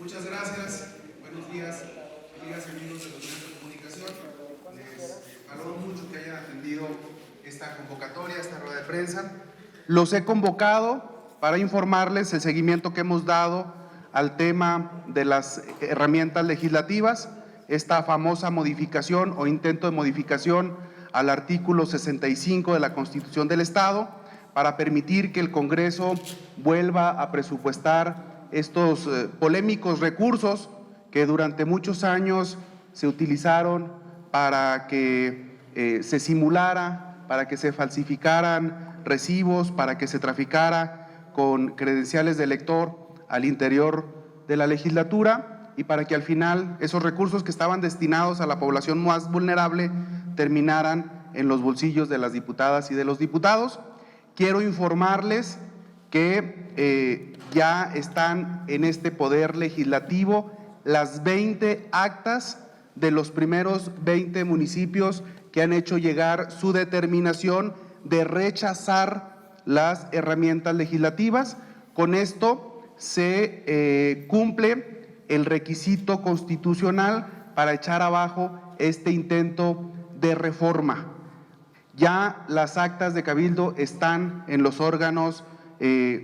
Muchas gracias. Buenos días, amigas y amigos de los medios de comunicación. Les valoro mucho que hayan atendido esta convocatoria, esta rueda de prensa. Los he convocado para informarles el seguimiento que hemos dado al tema de las herramientas legislativas, esta famosa modificación o intento de modificación al artículo 65 de la Constitución del Estado para permitir que el Congreso vuelva a presupuestar estos polémicos recursos que durante muchos años se utilizaron para que se simulara, para que se falsificaran recibos, para que se traficara con credenciales de elector al interior de la legislatura y para que al final esos recursos que estaban destinados a la población más vulnerable terminaran en los bolsillos de las diputadas y de los diputados. Quiero informarles que ya están en este poder legislativo las 20 actas de los primeros 20 municipios que han hecho llegar su determinación de rechazar las herramientas legislativas. Con esto se cumple el requisito constitucional para echar abajo este intento de reforma. Ya las actas de cabildo están en los órganos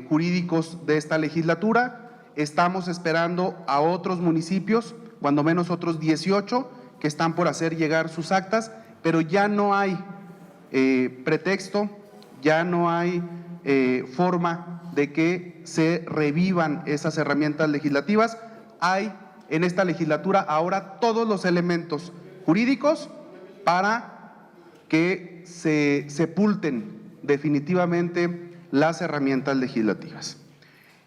jurídicos de esta legislatura. Estamos esperando a otros municipios, cuando menos otros 18, que están por hacer llegar sus actas, pero ya no hay pretexto, ya no hay forma de que se revivan esas herramientas legislativas. Hay en esta legislatura ahora todos los elementos jurídicos para que se sepulten definitivamente las herramientas legislativas.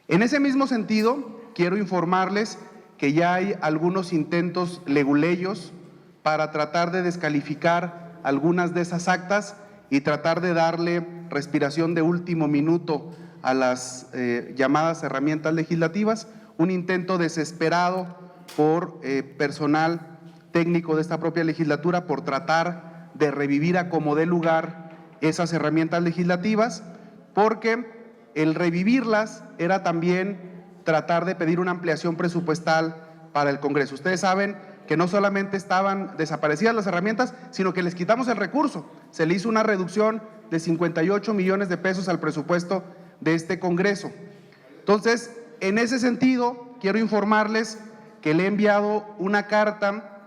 En ese mismo sentido, quiero informarles que ya hay algunos intentos leguleyos para tratar de descalificar algunas de esas actas y tratar de darle respiración de último minuto a las llamadas herramientas legislativas, un intento desesperado por personal técnico de esta propia legislatura por tratar de revivir a como dé lugar esas herramientas legislativas, porque el revivirlas era también tratar de pedir una ampliación presupuestal para el Congreso. Ustedes saben que no solamente estaban desaparecidas las herramientas, sino que les quitamos el recurso. Se le hizo una reducción de 58 millones de pesos al presupuesto de este Congreso. Entonces, en ese sentido, quiero informarles que le he enviado una carta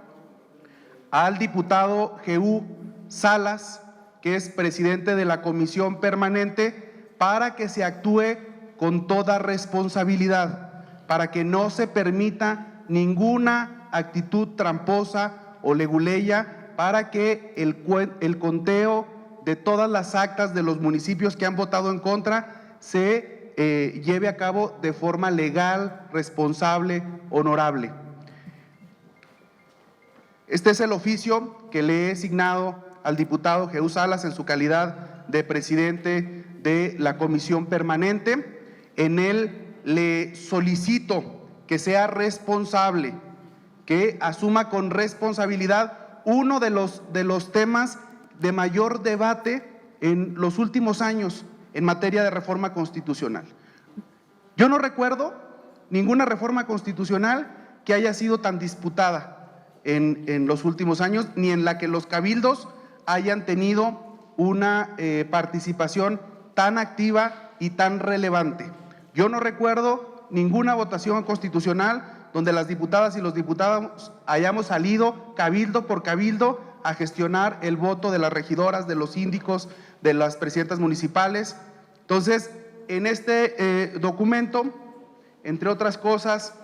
al diputado Jehú Salas, que es presidente de la Comisión Permanente, para que se actúe con toda responsabilidad, para que no se permita ninguna actitud tramposa o leguleya, para que el conteo de todas las actas de los municipios que han votado en contra se lleve a cabo de forma legal, responsable, honorable. Este es el oficio que le he asignado al diputado Jehú Salas en su calidad de presidente de la Comisión Permanente. En él le solicito que sea responsable, que asuma con responsabilidad uno de los temas de mayor debate en los últimos años en materia de reforma constitucional. Yo no recuerdo ninguna reforma constitucional que haya sido tan disputada en los últimos años, ni en la que los cabildos hayan tenido una participación tan activa y tan relevante. Yo no recuerdo ninguna votación constitucional donde las diputadas y los diputados hayamos salido cabildo por cabildo a gestionar el voto de las regidoras, de los síndicos, de las presidentas municipales. Entonces, en este documento, entre otras cosas,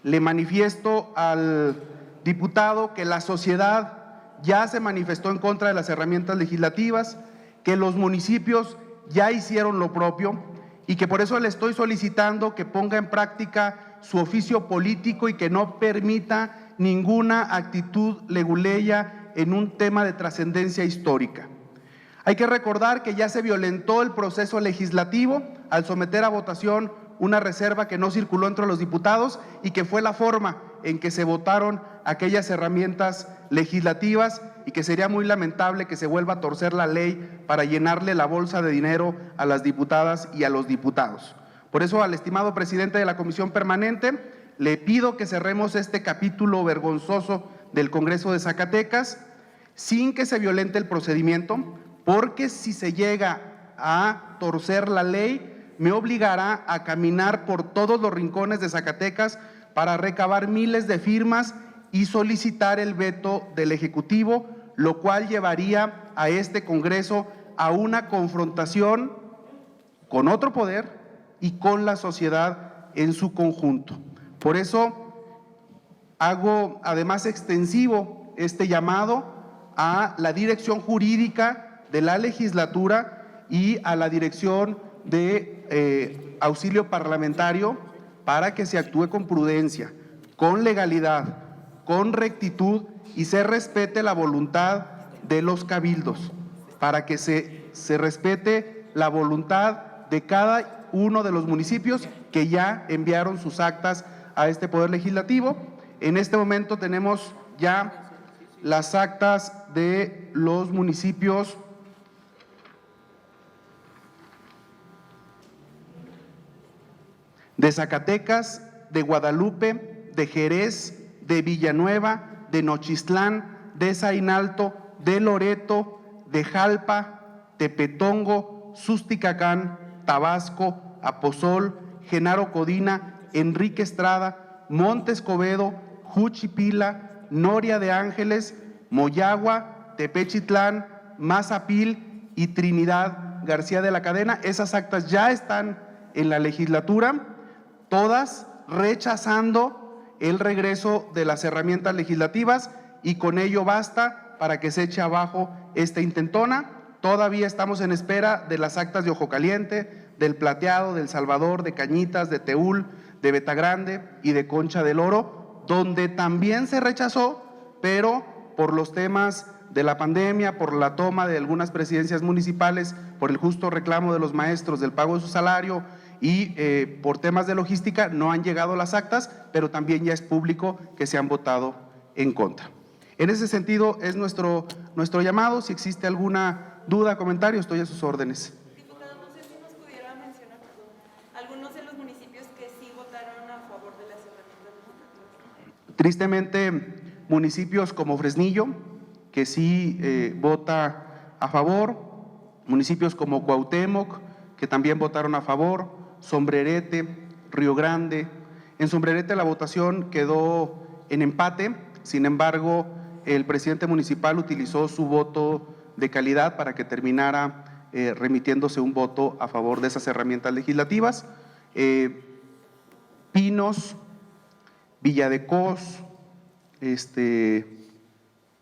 le manifiesto al diputado que la sociedad ya se manifestó en contra de las herramientas legislativas, que los municipios ya hicieron lo propio y que por eso le estoy solicitando que ponga en práctica su oficio político y que no permita ninguna actitud leguleya en un tema de trascendencia histórica. Hay que recordar que ya se violentó el proceso legislativo al someter a votación una reserva que no circuló entre los diputados y que fue la forma en que se votaron aquellas herramientas legislativas y que sería muy lamentable que se vuelva a torcer la ley para llenarle la bolsa de dinero a las diputadas y a los diputados. Por eso, al estimado presidente de la Comisión Permanente, le pido que cerremos este capítulo vergonzoso del Congreso de Zacatecas sin que se violente el procedimiento, porque si se llega a torcer la ley, me obligará a caminar por todos los rincones de Zacatecas para recabar miles de firmas y solicitar el veto del Ejecutivo, lo cual llevaría a este Congreso a una confrontación con otro poder y con la sociedad en su conjunto. Por eso hago además extensivo este llamado a la dirección jurídica de la legislatura y a la dirección de auxilio parlamentario para que se actúe con prudencia, con legalidad, con rectitud y se respete la voluntad de los cabildos, para que se respete la voluntad de cada uno de los municipios que ya enviaron sus actas a este Poder Legislativo. En este momento tenemos ya las actas de los municipios de Zacatecas, de Guadalupe, de Jerez, de Villanueva, de Nochistlán, de Zainalto, de Loreto, de Jalpa, Tepetongo, Susticacán, Tabasco, Aposol, Genaro Codina, Enrique Estrada, Monte Escobedo, Juchipila, Noria de Ángeles, Moyagua, Tepechitlán, Mazapil y Trinidad García de la Cadena. Esas actas ya están en la legislatura, todas rechazando el regreso de las herramientas legislativas, y con ello basta para que se eche abajo esta intentona. Todavía estamos en espera de las actas de Ojo Caliente, del Plateado, del Salvador, de Cañitas, de Teúl, de Betagrande y de Concha del Oro, donde también se rechazó, pero por los temas de la pandemia, por la toma de algunas presidencias municipales, por el justo reclamo de los maestros del pago de su salario y por temas de logística, no han llegado las actas, pero también ya es público que se han votado en contra. En ese sentido es nuestro llamado. Si existe alguna duda, comentario, estoy a sus órdenes. Diputado, no sé si nos pudiera mencionar algunos de los municipios que sí votaron a favor de las herramientas legislativas. Tristemente, municipios como Fresnillo, que sí vota a favor, municipios como Cuauhtémoc, que también votaron a favor, Sombrerete, Río Grande. En Sombrerete la votación quedó en empate, sin embargo, el presidente municipal utilizó su voto de calidad para que terminara remitiéndose un voto a favor de esas herramientas legislativas. Pinos, Villa de Cos,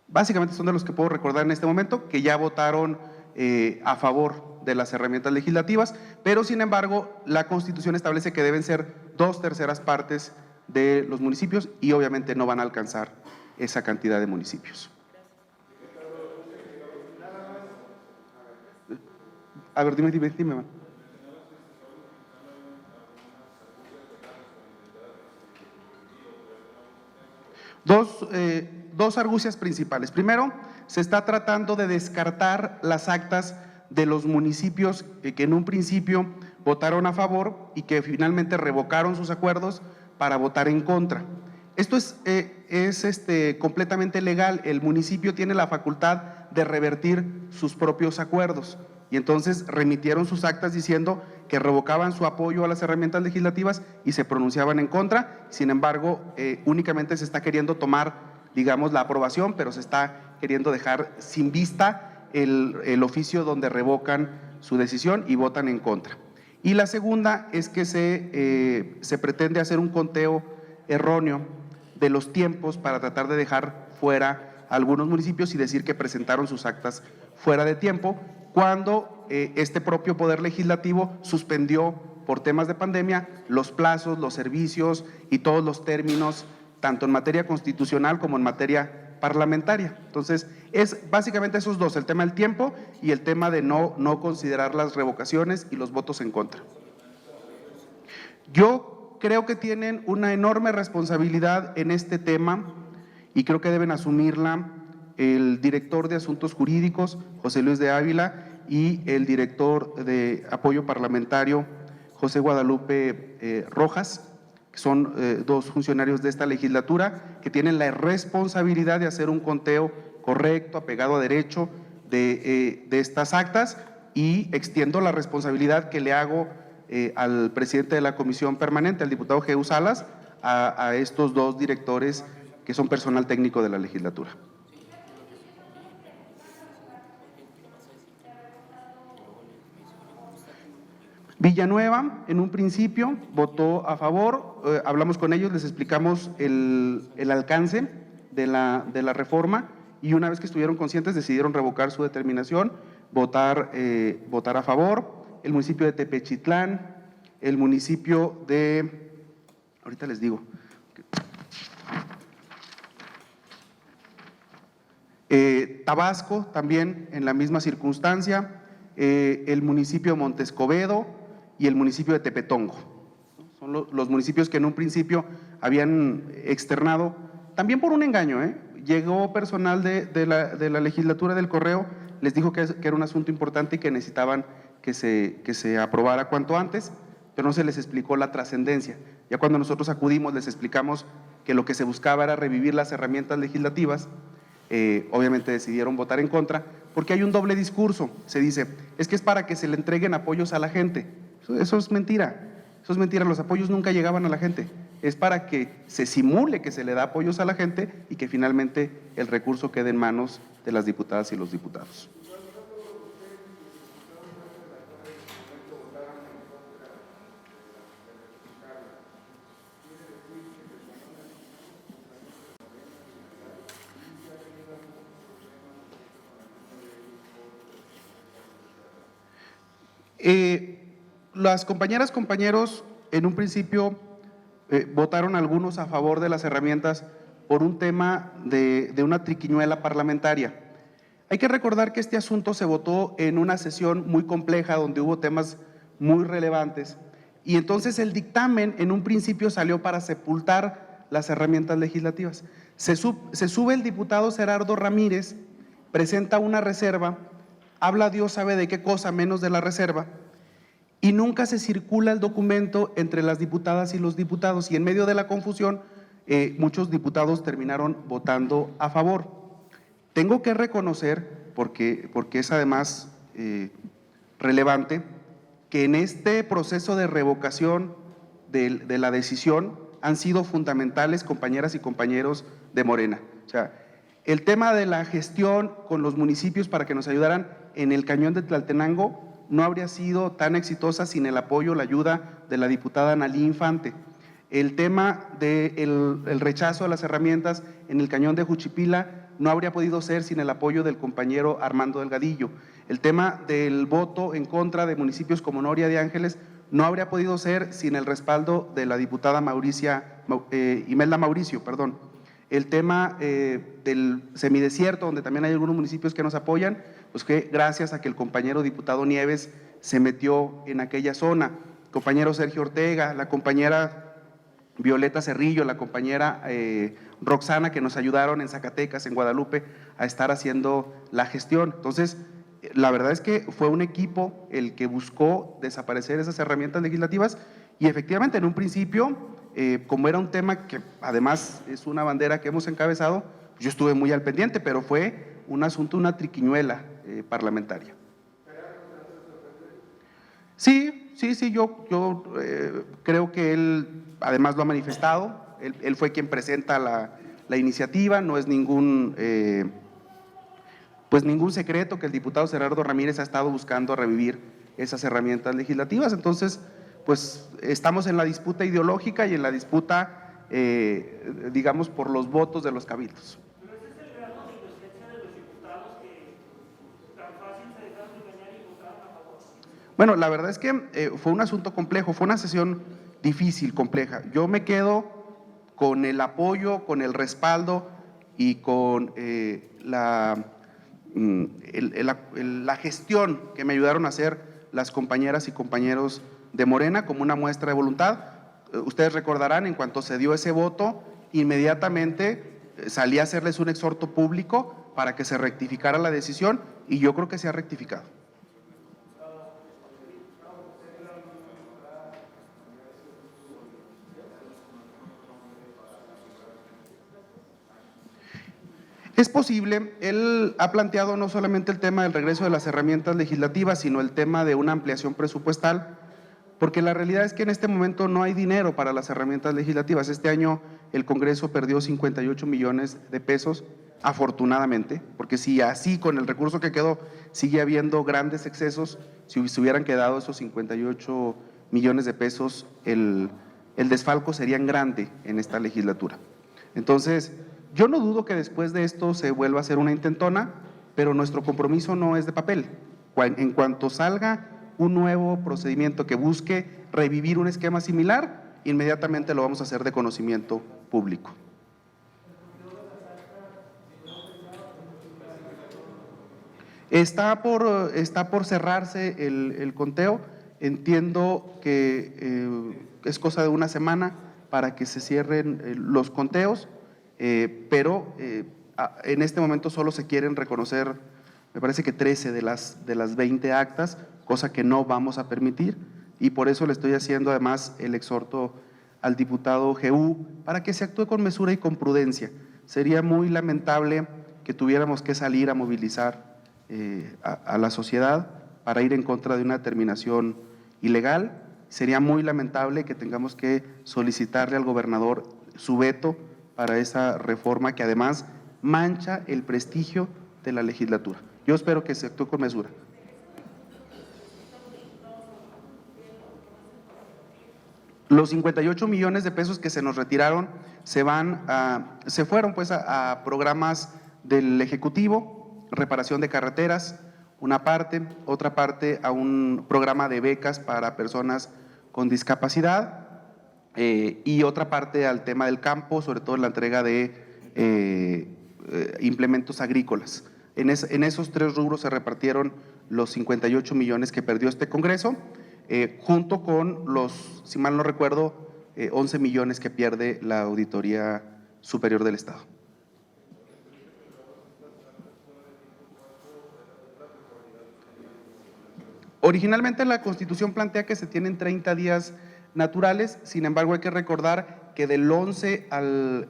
básicamente son de los que puedo recordar en este momento, que ya votaron a favor de las herramientas legislativas, pero sin embargo la Constitución establece que deben ser 2/3 partes de los municipios y obviamente no van a alcanzar esa cantidad de municipios. A ver, dime. Dos argucias principales. Primero, se está tratando de descartar las actas de los municipios que en un principio votaron a favor y que finalmente revocaron sus acuerdos para votar en contra. Esto es completamente legal. El municipio tiene la facultad de revertir sus propios acuerdos y entonces remitieron sus actas diciendo que revocaban su apoyo a las herramientas legislativas y se pronunciaban en contra. Sin embargo, únicamente se está queriendo tomar, digamos, la aprobación, pero se está queriendo dejar sin vista el oficio donde revocan su decisión y votan en contra. Y la segunda es que se pretende hacer un conteo erróneo de los tiempos para tratar de dejar fuera a algunos municipios y decir que presentaron sus actas fuera de tiempo, cuando este propio Poder Legislativo suspendió por temas de pandemia los plazos, los servicios y todos los términos, tanto en materia constitucional como en materia parlamentaria. Entonces, es básicamente esos dos, el tema del tiempo y el tema de no considerar las revocaciones y los votos en contra. Yo creo que tienen una enorme responsabilidad en este tema y creo que deben asumirla el director de Asuntos Jurídicos, José Luis de Ávila, y el director de Apoyo Parlamentario, José Guadalupe Rojas, que son dos funcionarios de esta legislatura que tienen la responsabilidad de hacer un conteo correcto, apegado a derecho de estas actas, y extiendo la responsabilidad que le hago al presidente de la comisión permanente, al diputado Jesús Salas, a estos dos directores que son personal técnico de la legislatura. Villanueva, en un principio, votó a favor, hablamos con ellos, les explicamos el alcance de la reforma, y una vez que estuvieron conscientes decidieron revocar su determinación, votar a favor. El municipio de Tepechitlán, el municipio de, ahorita les digo, Tabasco también en la misma circunstancia, el municipio de Montescobedo y el municipio de Tepetongo. Son los municipios que en un principio habían externado, también por un engaño, llegó personal de la legislatura del Correo, les dijo que era un asunto importante y que necesitaban que se aprobara cuanto antes, pero no se les explicó la trascendencia. Ya cuando nosotros acudimos les explicamos que lo que se buscaba era revivir las herramientas legislativas. Obviamente decidieron votar en contra, porque hay un doble discurso. Se dice, es que es para que se le entreguen apoyos a la gente. Eso es mentira, los apoyos nunca llegaban a la gente. Es para que se simule que se le da apoyos a la gente y que finalmente el recurso quede en manos de las diputadas y los diputados. Las compañeras, compañeros, en un principio votaron algunos a favor de las herramientas por un tema de una triquiñuela parlamentaria. Hay que recordar que este asunto se votó en una sesión muy compleja donde hubo temas muy relevantes, y entonces el dictamen en un principio salió para sepultar las herramientas legislativas. Se sube el diputado Gerardo Ramírez, presenta una reserva, habla Dios sabe de qué cosa menos de la reserva, y nunca se circula el documento entre las diputadas y los diputados, y en medio de la confusión muchos diputados terminaron votando a favor. Tengo que reconocer, porque es además relevante, que en este proceso de revocación de la decisión han sido fundamentales compañeras y compañeros de Morena. O sea, el tema de la gestión con los municipios para que nos ayudaran en el cañón de Tlaltenango no habría sido tan exitosa sin el apoyo, la ayuda de la diputada Analí Infante. El tema del rechazo a las herramientas en el cañón de Juchipila no habría podido ser sin el apoyo del compañero Armando Delgadillo. El tema del voto en contra de municipios como Noria de Ángeles no habría podido ser sin el respaldo de la diputada Imelda Mauricio. El tema del semidesierto, donde también hay algunos municipios que nos apoyan, pues que gracias a que el compañero diputado Nieves se metió en aquella zona, el compañero Sergio Ortega, la compañera Violeta Cerrillo, la compañera Roxana, que nos ayudaron en Zacatecas, en Guadalupe, a estar haciendo la gestión. Entonces, la verdad es que fue un equipo el que buscó desaparecer esas herramientas legislativas, y efectivamente en un principio, como era un tema que además es una bandera que hemos encabezado, yo estuve muy al pendiente, pero fue un asunto, una triquiñuela parlamentaria. Sí, yo creo que él además lo ha manifestado, él fue quien presenta la iniciativa, no es ningún secreto que el diputado Gerardo Ramírez ha estado buscando revivir esas herramientas legislativas. Entonces, pues estamos en la disputa ideológica y en la disputa, digamos, por los votos de los cabildos. Pero ese es el grado de inocencia de los diputados que tan fácil se dejaron engañar y votaron a favor. Bueno, la verdad es que fue un asunto complejo, fue una sesión difícil, compleja. Yo me quedo con el apoyo, con el respaldo y con la gestión que me ayudaron a hacer las compañeras y compañeros de Morena como una muestra de voluntad. Ustedes recordarán, en cuanto se dio ese voto, inmediatamente salí a hacerles un exhorto público para que se rectificara la decisión, y yo creo que se ha rectificado. Es posible, él ha planteado no solamente el tema del regreso de las herramientas legislativas, sino el tema de una ampliación presupuestal, porque la realidad es que en este momento no hay dinero para las herramientas legislativas. Este año el Congreso perdió 58 millones de pesos, afortunadamente, porque si así con el recurso que quedó sigue habiendo grandes excesos, si se hubieran quedado esos 58 millones de pesos, el desfalco sería grande en esta legislatura. Entonces, yo no dudo que después de esto se vuelva a hacer una intentona, pero nuestro compromiso no es de papel. En cuanto salga un nuevo procedimiento que busque revivir un esquema similar, inmediatamente lo vamos a hacer de conocimiento público. Está por cerrarse el conteo. Entiendo que es cosa de una semana para que se cierren los conteos, pero en este momento solo se quieren reconocer, me parece que 13 de las 20 actas, cosa que no vamos a permitir, y por eso le estoy haciendo además el exhorto al diputado Jehú para que se actúe con mesura y con prudencia. Sería muy lamentable que tuviéramos que salir a movilizar a la sociedad para ir en contra de una determinación ilegal. Sería muy lamentable que tengamos que solicitarle al gobernador su veto para esa reforma que además mancha el prestigio de la legislatura. Yo espero que se actúe con mesura. Los 58 millones de pesos que se nos retiraron se fueron pues a programas del Ejecutivo, reparación de carreteras, una parte, otra parte a un programa de becas para personas con discapacidad y otra parte al tema del campo, sobre todo en la entrega de implementos agrícolas. En esos tres rubros se repartieron los 58 millones que perdió este Congreso, junto con los, si mal no recuerdo, 11 millones que pierde la Auditoría Superior del Estado. Originalmente la Constitución plantea que se tienen 30 días naturales, sin embargo hay que recordar que del 11 al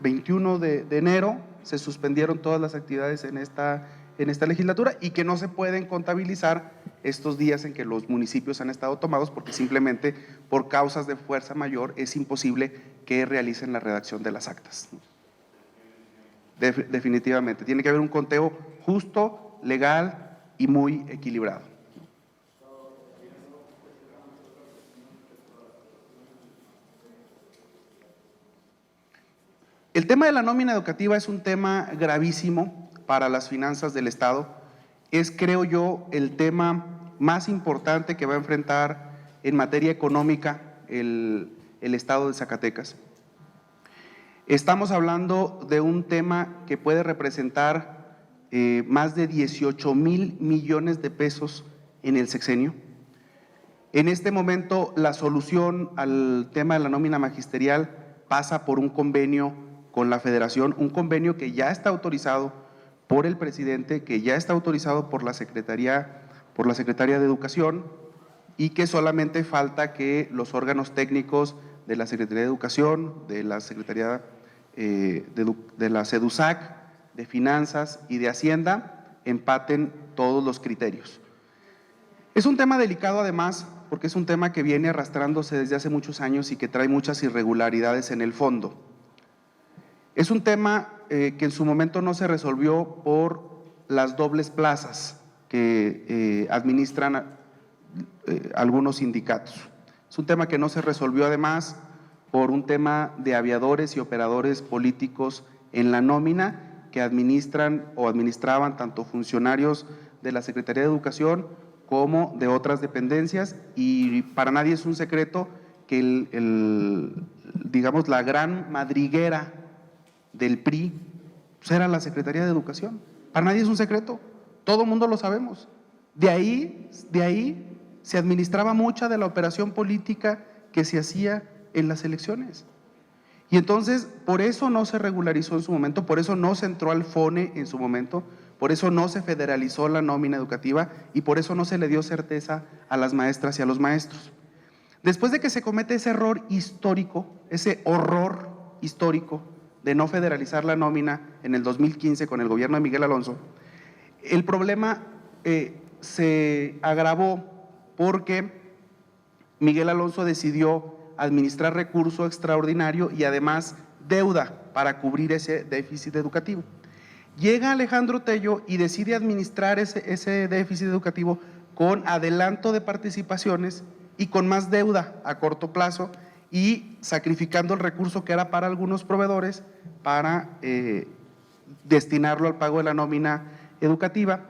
21 de enero se suspendieron todas las actividades en esta legislatura y que no se pueden contabilizar estos días en que los municipios han estado tomados porque simplemente por causas de fuerza mayor es imposible que realicen la redacción de las actas. Definitivamente, tiene que haber un conteo justo, legal y muy equilibrado. El tema de la nómina educativa es un tema gravísimo para las finanzas del Estado. Es, creo yo, el tema más importante que va a enfrentar en materia económica el Estado de Zacatecas. Estamos hablando de un tema que puede representar más de 18,000 millones de pesos en el sexenio. En este momento la solución al tema de la nómina magisterial pasa por un convenio con la Federación, un convenio que ya está autorizado por el presidente, que ya está autorizado por la Secretaría de Educación y que solamente falta que los órganos técnicos de la Secretaría de Educación, de la Secretaría de la SEDUSAC, de Finanzas y de Hacienda empaten todos los criterios. Es un tema delicado además porque es un tema que viene arrastrándose desde hace muchos años y que trae muchas irregularidades en el fondo. Es un tema que en su momento no se resolvió por las dobles plazas que administran algunos sindicatos. Es un tema que no se resolvió además por un tema de aviadores y operadores políticos en la nómina que administran o administraban tanto funcionarios de la Secretaría de Educación como de otras dependencias, y para nadie es un secreto que digamos, la gran madriguera del PRI pues era la Secretaría de Educación. Para nadie es un secreto, todo el mundo lo sabemos. De ahí se administraba mucha de la operación política que se hacía en las elecciones. Y entonces, por eso no se regularizó en su momento, por eso no se entró al FONE en su momento, por eso no se federalizó la nómina educativa y por eso no se le dio certeza a las maestras y a los maestros. Después de que se comete ese error histórico, ese horror histórico de no federalizar la nómina en el 2015 con el gobierno de Miguel Alonso, el problema se agravó porque Miguel Alonso decidió administrar recurso extraordinario y además deuda para cubrir ese déficit educativo. Llega Alejandro Tello y decide administrar ese déficit educativo con adelanto de participaciones y con más deuda a corto plazo y sacrificando el recurso que era para algunos proveedores para destinarlo al pago de la nómina educativa.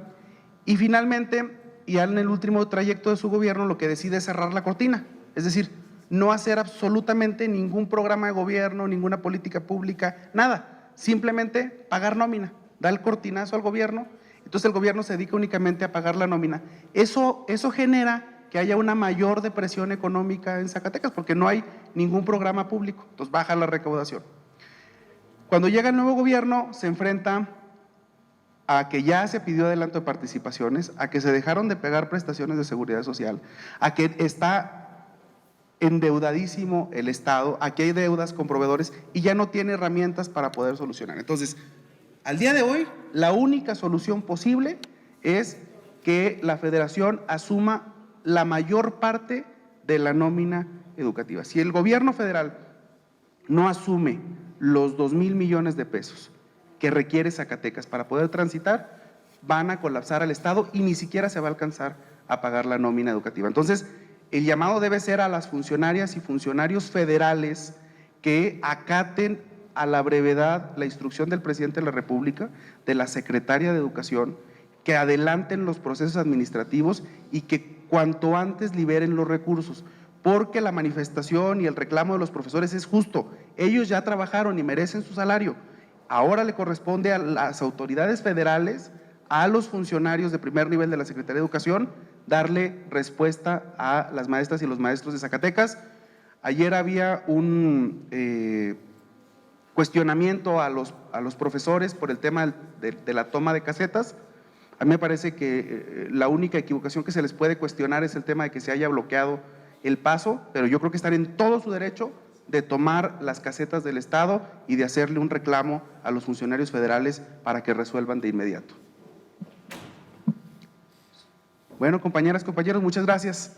Y finalmente, ya en el último trayecto de su gobierno, lo que decide es cerrar la cortina, es decir, no hacer absolutamente ningún programa de gobierno, ninguna política pública, nada, simplemente pagar nómina, da el cortinazo al gobierno, entonces el gobierno se dedica únicamente a pagar la nómina. Eso genera que haya una mayor depresión económica en Zacatecas, porque no hay ningún programa público, entonces baja la recaudación. Cuando llega el nuevo gobierno, se enfrenta a que ya se pidió adelanto de participaciones, a que se dejaron de pagar prestaciones de seguridad social, a que está endeudadísimo el Estado, a que hay deudas con proveedores y ya no tiene herramientas para poder solucionar. Entonces, al día de hoy, la única solución posible es que la Federación asuma la mayor parte de la nómina educativa. Si el gobierno federal no asume los 2,000 millones de pesos que requiere Zacatecas para poder transitar, van a colapsar al Estado y ni siquiera se va a alcanzar a pagar la nómina educativa. Entonces, el llamado debe ser a las funcionarias y funcionarios federales que acaten a la brevedad la instrucción del presidente de la República, de la secretaria de Educación, que adelanten los procesos administrativos y que cuanto antes liberen los recursos, porque la manifestación y el reclamo de los profesores es justo. Ellos ya trabajaron y merecen su salario. Ahora le corresponde a las autoridades federales, a los funcionarios de primer nivel de la Secretaría de Educación, darle respuesta a las maestras y los maestros de Zacatecas. Ayer había un cuestionamiento a los profesores por el tema de la toma de casetas. A mí me parece que la única equivocación que se les puede cuestionar es el tema de que se haya bloqueado el paso, pero yo creo que están en todo su derecho de tomar las casetas del Estado y de hacerle un reclamo a los funcionarios federales para que resuelvan de inmediato. Bueno, compañeras, compañeros, muchas gracias.